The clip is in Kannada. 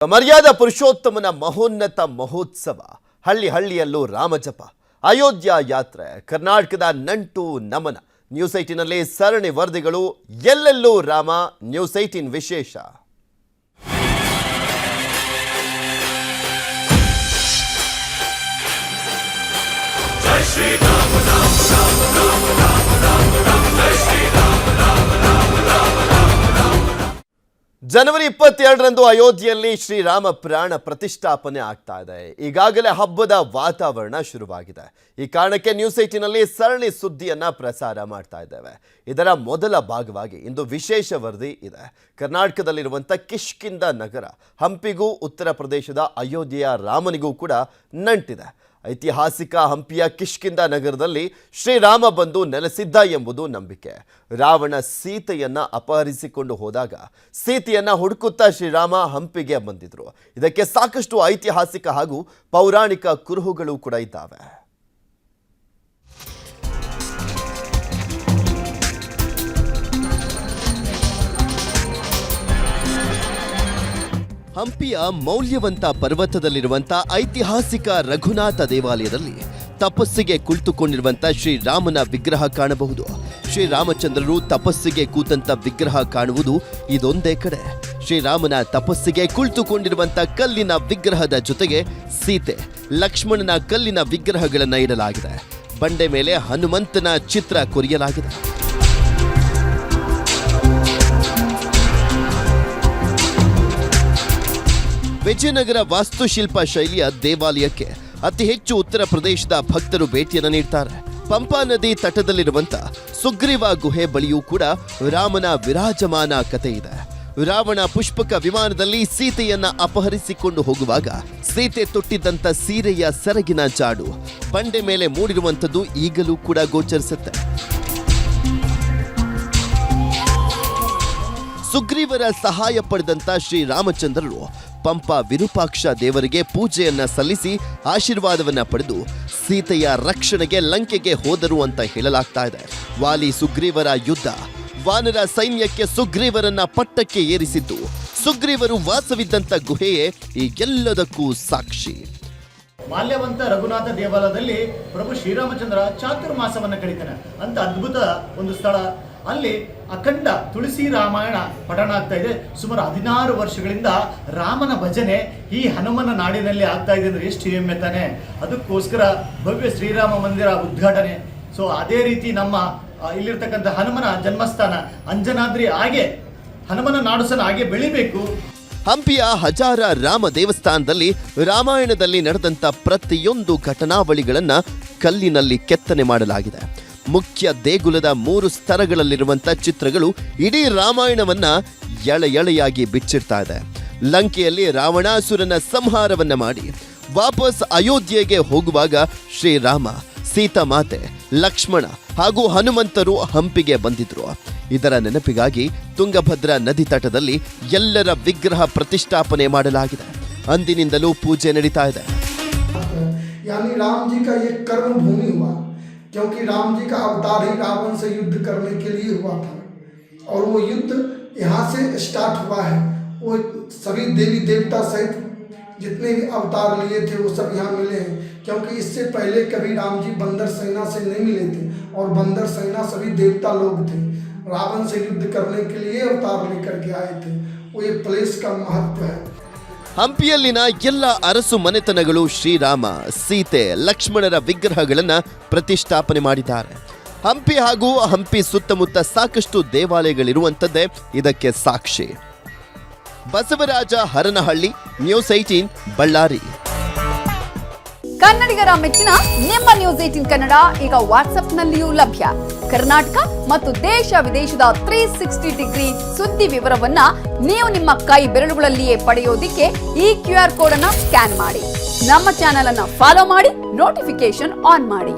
ಮರ್ಯಾದಾ ಪುರುಷೋತ್ತಮನ ಮಹೋನ್ನತ ಮಹೋತ್ಸವ, ಹಳ್ಳಿ ಹಳ್ಳಿಯಲ್ಲೂ ರಾಮಜಪ, ಅಯೋಧ್ಯ ಯಾತ್ರೆ, ಕರ್ನಾಟಕದ ನಂಟು ನಮನ. ನ್ಯೂಸ್ 18ನಲ್ಲಿ ಸರಣಿ ವರದಿಗಳು. ಎಲ್ಲೆಲ್ಲೂ ರಾಮ. ನ್ಯೂಸ್ 18 ವಿಶೇಷ. ಜೈ ಶ್ರೀ ರಾಮ ರಾಮ ರಾಮ ರಾಮ ರಾಮ ರಾಮ ರಾಮ ಜೈ ಶ್ರೀ ರಾಮ ರಾಮ ರಾಮ ರಾಮ ರಾಮ. ಜನವರಿ 22ರಂದು ಅಯೋಧ್ಯೆಯಲ್ಲಿ ಶ್ರೀರಾಮ ಪ್ರಾಣ ಪ್ರತಿಷ್ಠಾಪನೆ ಆಗ್ತಾ ಇದೆ. ಈಗಾಗಲೇ ಹಬ್ಬದ ವಾತಾವರಣ ಶುರುವಾಗಿದೆ. ಈ ಕಾರಣಕ್ಕೆ ನ್ಯೂಸ್ 18ನಲ್ಲಿ ಸರಣಿ ಸುದ್ದಿಯನ್ನ ಪ್ರಸಾರ ಮಾಡ್ತಾ ಇದ್ದೇವೆ. ಇದರ ಮೊದಲ ಭಾಗವಾಗಿ ಇಂದು ವಿಶೇಷ ವರದಿ ಇದೆ. ಕರ್ನಾಟಕದಲ್ಲಿರುವಂಥ ಕಿಷ್ಕಿಂಧ ನಗರ ಹಂಪಿಗೂ ಉತ್ತರ ಪ್ರದೇಶದ ಅಯೋಧ್ಯೆಯ ರಾಮನಿಗೂ ಕೂಡ ನಂಟಿದೆ. ಐತಿಹಾಸಿಕ ಹಂಪಿಯ ಕಿಷ್ಕಿಂಧ ನಗರದಲ್ಲಿ ಶ್ರೀರಾಮ ಬಂದು ನೆಲೆಸಿದ್ದ ಎಂಬುದು ನಂಬಿಕೆ. ರಾವಣ ಸೀತೆಯನ್ನ ಅಪಹರಿಸಿಕೊಂಡು ಹೋದಾಗ ಸೀತೆಯನ್ನ ಹುಡುಕುತ್ತಾ ಶ್ರೀರಾಮ ಹಂಪಿಗೆ ಬಂದಿದ್ರು. ಇದಕ್ಕೆ ಸಾಕಷ್ಟು ಐತಿಹಾಸಿಕ ಹಾಗೂ ಪೌರಾಣಿಕ ಕುರುಹುಗಳು ಕೂಡ ಇದ್ದಾವೆ. ಹಂಪಿಯ ಮೌಲ್ಯವಂತ ಪರ್ವತದಲ್ಲಿರುವಂಥ ಐತಿಹಾಸಿಕ ರಘುನಾಥ ದೇವಾಲಯದಲ್ಲಿ ತಪಸ್ಸಿಗೆ ಕುಳಿತುಕೊಂಡಿರುವಂಥ ಶ್ರೀರಾಮನ ವಿಗ್ರಹ ಕಾಣಬಹುದು. ಶ್ರೀರಾಮಚಂದ್ರರು ತಪಸ್ಸಿಗೆ ಕೂತಂತ ವಿಗ್ರಹ ಕಾಣುವುದು ಇದೊಂದೇ ಕಡೆ. ಶ್ರೀರಾಮನ ತಪಸ್ಸಿಗೆ ಕುಳಿತುಕೊಂಡಿರುವಂಥ ಕಲ್ಲಿನ ವಿಗ್ರಹದ ಜೊತೆಗೆ ಸೀತೆ, ಲಕ್ಷ್ಮಣನ ಕಲ್ಲಿನ ವಿಗ್ರಹಗಳನ್ನು ಇಡಲಾಗಿದೆ. ಬಂಡೆ ಮೇಲೆ ಹನುಮಂತನ ಚಿತ್ರ ಕೊರೆಯಲಾಗಿದೆ. ವಿಜಯನಗರ ವಾಸ್ತುಶಿಲ್ಪ ಶೈಲಿಯ ದೇವಾಲಯಕ್ಕೆ ಅತಿ ಹೆಚ್ಚು ಉತ್ತರ ಪ್ರದೇಶದ ಭಕ್ತರು ಭೇಟಿಯನ್ನು ನೀಡ್ತಾರೆ. ಪಂಪಾ ನದಿ ತಟದಲ್ಲಿರುವಂಥ ಸುಗ್ರೀವ ಗುಹೆ ಬಳಿಯೂ ಕೂಡ ರಾಮನ ವಿರಾಜಮಾನ ಕಥೆ ಇದೆ. ರಾವಣ ಪುಷ್ಪಕ ವಿಮಾನದಲ್ಲಿ ಸೀತೆಯನ್ನ ಅಪಹರಿಸಿಕೊಂಡು ಹೋಗುವಾಗ ಸೀತೆ ತೊಟ್ಟಿದ್ದಂಥ ಸೀರೆಯ ಸೆರಗಿನ ಜಾಡು ಬಂಡೆ ಮೇಲೆ ಮೂಡಿರುವಂಥದ್ದು ಈಗಲೂ ಕೂಡ ಗೋಚರಿಸುತ್ತೆ. ಸುಗ್ರೀವರ ಸಹಾಯ ಪಡೆದಂತ ಶ್ರೀರಾಮಚಂದ್ರರು ಪಂಪ ವಿರೂಪಾಕ್ಷ ದೇವರಿಗೆ ಪೂಜೆಯನ್ನ ಸಲ್ಲಿಸಿ ಆಶೀರ್ವಾದವನ್ನ ಪಡೆದು ಸೀತೆಯ ರಕ್ಷಣೆಗೆ ಲಂಕೆಗೆ ಹೋದರು ಅಂತ ಹೇಳಲಾಗ್ತಾ ಇದೆ. ವಾಲಿ ಸುಗ್ರೀವರ ಯುದ್ಧ, ವಾನರ ಸೈನ್ಯಕ್ಕೆ ಸುಗ್ರೀವರನ್ನ ಪಟ್ಟಕ್ಕೆ ಏರಿಸಿದ್ದು, ಸುಗ್ರೀವರು ವಾಸವಿದ್ದಂತ ಗುಹೆಯೇ ಈ ಎಲ್ಲದಕ್ಕೂ ಸಾಕ್ಷಿ. ಮಾಲ್ಯವಂತ ರಘುನಾಥ ದೇವಾಲಯದಲ್ಲಿ ಪ್ರಭು ಶ್ರೀರಾಮಚಂದ್ರ ಚಾತುರ್ಮಾಸವನ್ನ ಕಳೀತಾನೆ ಅಂತ ಅದ್ಭುತ ಒಂದು ಸ್ಥಳ. ಅಲ್ಲಿ ಅಖಂಡ ತುಳಸಿ ರಾಮಾಯಣ ಪಠಣ ಆಗ್ತಾ ಇದೆ. ಸುಮಾರು 16 ವರ್ಷಗಳಿಂದ ರಾಮನ ಭಜನೆ ಈ ಹನುಮನ ನಾಡಿನಲ್ಲಿ ಆಗ್ತಾ ಇದೆ ಅಂದ್ರೆ ಎಷ್ಟು ಹೆಮ್ಮೆ ತಾನೆ. ಅದಕ್ಕೋಸ್ಕರ ಭವ್ಯ ಶ್ರೀರಾಮ ಮಂದಿರ ಉದ್ಘಾಟನೆ. ಸೊ ಅದೇ ರೀತಿ ನಮ್ಮ ಇಲ್ಲಿರ್ತಕ್ಕಂಥ ಹನುಮನ ಜನ್ಮಸ್ಥಾನ ಅಂಜನಾದ್ರಿ ಹಾಗೆ ಹನುಮನ ನಾಡುಸನ ಹಾಗೆ ಬೆಳಿಬೇಕು. ಹಂಪಿಯ ಹಜಾರ ರಾಮ ದೇವಸ್ಥಾನದಲ್ಲಿ ರಾಮಾಯಣದಲ್ಲಿ ನಡೆದಂತ ಪ್ರತಿಯೊಂದು ಘಟನಾವಳಿಗಳನ್ನ ಕಲ್ಲಿನಲ್ಲಿ ಕೆತ್ತನೆ ಮಾಡಲಾಗಿದೆ. ಮುಖ್ಯ ದೇಗುಲದ 3 ಸ್ತರಗಳಲ್ಲಿರುವಂಥ ಚಿತ್ರಗಳು ಇಡೀ ರಾಮಾಯಣವನ್ನ ಎಳೆಯಾಗಿ ಬಿಚ್ಚಿಡ್ತಾ ಇದೆ. ಲಂಕೆಯಲ್ಲಿ ರಾವಣಾಸುರನ ಸಂಹಾರವನ್ನ ಮಾಡಿ ವಾಪಸ್ ಅಯೋಧ್ಯೆಗೆ ಹೋಗುವಾಗ ಶ್ರೀರಾಮ, ಸೀತಾಮಾತೆ, ಲಕ್ಷ್ಮಣ ಹಾಗೂ ಹನುಮಂತರು ಹಂಪಿಗೆ ಬಂದಿದ್ರು. ಇದರ ನೆನಪಿಗಾಗಿ ತುಂಗಭದ್ರಾ ನದಿ ತಟದಲ್ಲಿ ಎಲ್ಲರ ವಿಗ್ರಹ ಪ್ರತಿಷ್ಠಾಪನೆ ಮಾಡಲಾಗಿದೆ. ಅಂದಿನಿಂದಲೂ ಪೂಜೆ ನಡೀತಾ ಇದೆ. क्योंकि राम जी का अवतार ही रावण से युद्ध करने के लिए हुआ था और वो युद्ध यहाँ से स्टार्ट हुआ है. वो सभी देवी देवता सहित जितने भी अवतार लिए थे वो सब यहाँ मिले हैं. क्योंकि इससे पहले कभी राम जी बंदर सेना से नहीं मिले थे और बंदर सेना सभी देवता लोग थे. रावण से युद्ध करने के लिए अवतार लेकर के आए थे. वो ये प्लेस का महत्व है. ಹಂಪಿಯಲ್ಲಿನ ಎಲ್ಲ ಅರಸು ಮನೆತನಗಳು ಶ್ರೀರಾಮ, ಸೀತೆ, ಲಕ್ಷ್ಮಣರ ವಿಗ್ರಹಗಳನ್ನು ಪ್ರತಿಷ್ಠಾಪನೆ ಮಾಡಿದ್ದಾರೆ. ಹಂಪಿ ಹಾಗೂ ಹಂಪಿ ಸುತ್ತಮುತ್ತ ಸಾಕಷ್ಟು ದೇವಾಲಯಗಳಿರುವಂಥದ್ದೇ ಇದಕ್ಕೆ ಸಾಕ್ಷಿ. ಬಸವರಾಜ ಹರನಹಳ್ಳಿ, ನ್ಯೂಸ್ 18 ಬಳ್ಳಾರಿ. ಕನ್ನಡಿಗರ ಮೆಚ್ಚಿನ ನಿಮ್ಮ ನ್ಯೂಸ್ 18 ಕನ್ನಡ ಈಗ ವಾಟ್ಸ್ಆಪ್ನಲ್ಲಿಯೂ ಲಭ್ಯ. ಕರ್ನಾಟಕ ಮತ್ತು ದೇಶ ವಿದೇಶದ 360 ಡಿಗ್ರಿ ಸುದ್ದಿ ವಿವರವನ್ನ ನೀವು ನಿಮ್ಮ ಕೈ ಬೆರಳುಗಳಲ್ಲಿಯೇ ಪಡೆಯೋದಿಕ್ಕೆ ಈ QR ಕೋಡ್ ಅನ್ನು ಸ್ಕ್ಯಾನ್ ಮಾಡಿ. ನಮ್ಮ ಚಾನೆಲ್ ಅನ್ನು ಫಾಲೋ ಮಾಡಿ, ನೋಟಿಫಿಕೇಶನ್ ಆನ್ ಮಾಡಿ.